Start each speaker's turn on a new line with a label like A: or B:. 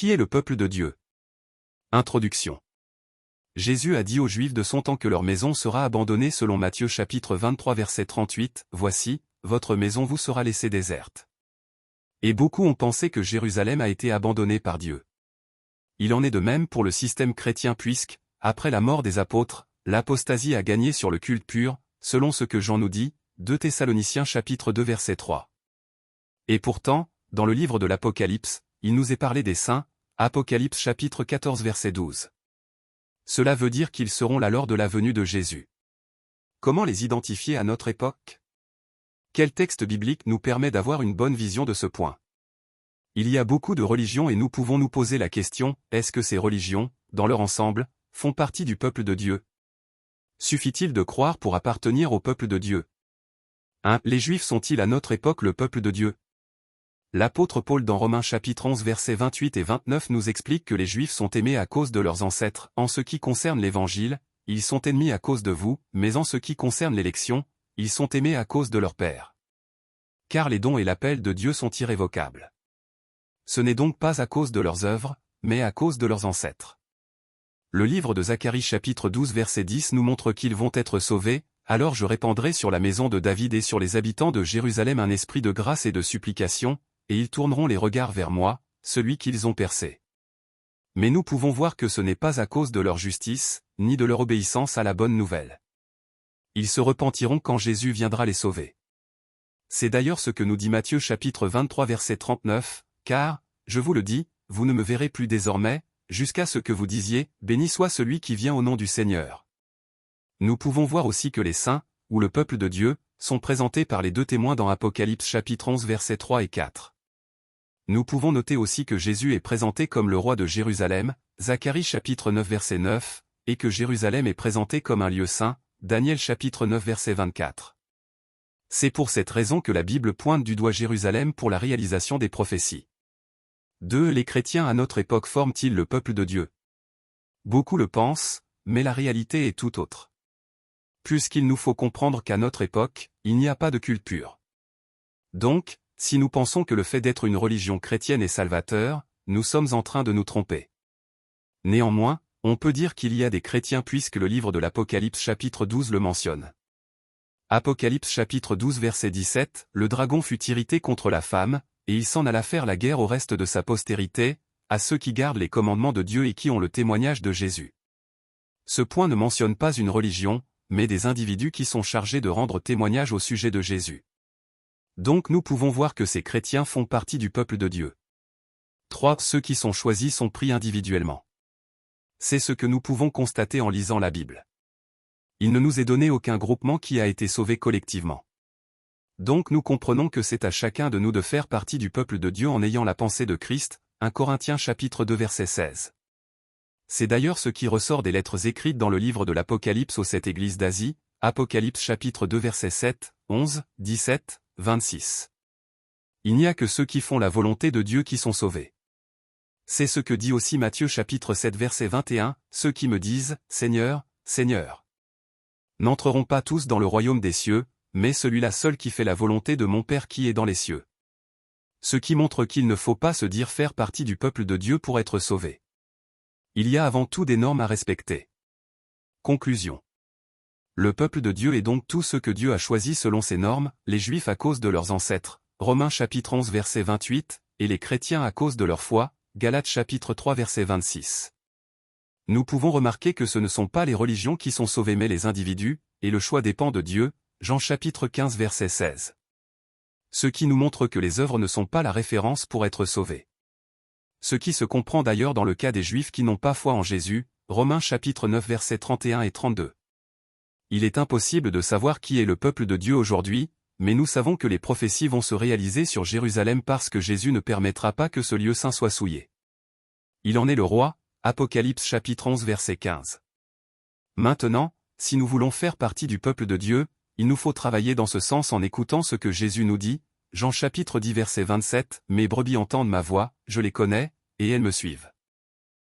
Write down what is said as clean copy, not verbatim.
A: Qui est le peuple de Dieu? Introduction. Jésus a dit aux Juifs de son temps que leur maison sera abandonnée selon Matthieu chapitre 23 verset 38, « Voici, votre maison vous sera laissée déserte. » Et beaucoup ont pensé que Jérusalem a été abandonnée par Dieu. Il en est de même pour le système chrétien puisque, après la mort des apôtres, l'apostasie a gagné sur le culte pur, selon ce que Jean nous dit, 2 Thessaloniciens chapitre 2 verset 3. Et pourtant, dans le livre de l'Apocalypse, il nous est parlé des saints, Apocalypse chapitre 14 verset 12. Cela veut dire qu'ils seront là lors de la venue de Jésus. Comment les identifier à notre époque? Quel texte biblique nous permet d'avoir une bonne vision de ce point? Il y a beaucoup de religions et nous pouvons nous poser la question, est-ce que ces religions, dans leur ensemble, font partie du peuple de Dieu? Suffit-il de croire pour appartenir au peuple de Dieu? 1. Les Juifs sont-ils à notre époque le peuple de Dieu? L'apôtre Paul dans Romains chapitre 11 versets 28 et 29 nous explique que les Juifs sont aimés à cause de leurs ancêtres. En ce qui concerne l'Évangile, ils sont ennemis à cause de vous, mais en ce qui concerne l'élection, ils sont aimés à cause de leur Père. Car les dons et l'appel de Dieu sont irrévocables. Ce n'est donc pas à cause de leurs œuvres, mais à cause de leurs ancêtres. Le livre de Zacharie chapitre 12 verset 10 nous montre qu'ils vont être sauvés. Alors je répandrai sur la maison de David et sur les habitants de Jérusalem un esprit de grâce et de supplication, et ils tourneront les regards vers moi, celui qu'ils ont percé. Mais nous pouvons voir que ce n'est pas à cause de leur justice, ni de leur obéissance à la bonne nouvelle. Ils se repentiront quand Jésus viendra les sauver. C'est d'ailleurs ce que nous dit Matthieu chapitre 23 verset 39, « Car, je vous le dis, vous ne me verrez plus désormais, jusqu'à ce que vous disiez, béni soit celui qui vient au nom du Seigneur. » Nous pouvons voir aussi que les saints, ou le peuple de Dieu, sont présentés par les 2 témoins dans Apocalypse chapitre 11 versets 3 et 4. Nous pouvons noter aussi que Jésus est présenté comme le roi de Jérusalem, Zacharie chapitre 9 verset 9, et que Jérusalem est présenté comme un lieu saint, Daniel chapitre 9 verset 24. C'est pour cette raison que la Bible pointe du doigt Jérusalem pour la réalisation des prophéties. 2. Les chrétiens à notre époque forment-ils le peuple de Dieu? Beaucoup le pensent, mais la réalité est tout autre. Puisqu'il nous faut comprendre qu'à notre époque, il n'y a pas de culte pur. Donc, si nous pensons que le fait d'être une religion chrétienne est salvateur, nous sommes en train de nous tromper. Néanmoins, on peut dire qu'il y a des chrétiens puisque le livre de l'Apocalypse chapitre 12 le mentionne. Apocalypse chapitre 12 verset 17, « Le dragon fut irrité contre la femme, et il s'en alla faire la guerre au reste de sa postérité, à ceux qui gardent les commandements de Dieu et qui ont le témoignage de Jésus. » Ce point ne mentionne pas une religion, mais des individus qui sont chargés de rendre témoignage au sujet de Jésus. Donc nous pouvons voir que ces chrétiens font partie du peuple de Dieu. 3. Ceux qui sont choisis sont pris individuellement. C'est ce que nous pouvons constater en lisant la Bible. Il ne nous est donné aucun groupement qui a été sauvé collectivement. Donc nous comprenons que c'est à chacun de nous de faire partie du peuple de Dieu en ayant la pensée de Christ, 1 Corinthiens chapitre 2 verset 16. C'est d'ailleurs ce qui ressort des lettres écrites dans le livre de l'Apocalypse aux 7 églises d'Asie, Apocalypse chapitre 2 verset 7, 11, 17, 26. Il n'y a que ceux qui font la volonté de Dieu qui sont sauvés. C'est ce que dit aussi Matthieu chapitre 7 verset 21, « Ceux qui me disent, Seigneur, Seigneur, n'entreront pas tous dans le royaume des cieux, mais celui-là seul qui fait la volonté de mon Père qui est dans les cieux. » Ce qui montre qu'il ne faut pas se dire faire partie du peuple de Dieu pour être sauvé. Il y a avant tout des normes à respecter. Conclusion. Le peuple de Dieu est donc tout ce que Dieu a choisi selon ses normes, les Juifs à cause de leurs ancêtres, Romains chapitre 11 verset 28, et les chrétiens à cause de leur foi, Galates chapitre 3 verset 26. Nous pouvons remarquer que ce ne sont pas les religions qui sont sauvées mais les individus, et le choix dépend de Dieu, Jean chapitre 15 verset 16. Ce qui nous montre que les œuvres ne sont pas la référence pour être sauvés. Ce qui se comprend d'ailleurs dans le cas des Juifs qui n'ont pas foi en Jésus, Romains chapitre 9 versets 31 et 32. Il est impossible de savoir qui est le peuple de Dieu aujourd'hui, mais nous savons que les prophéties vont se réaliser sur Jérusalem parce que Jésus ne permettra pas que ce lieu saint soit souillé. Il en est le roi, Apocalypse chapitre 11 verset 15. Maintenant, si nous voulons faire partie du peuple de Dieu, il nous faut travailler dans ce sens en écoutant ce que Jésus nous dit, Jean chapitre 10 verset 27, « Mes brebis entendent ma voix, je les connais, et elles me suivent. »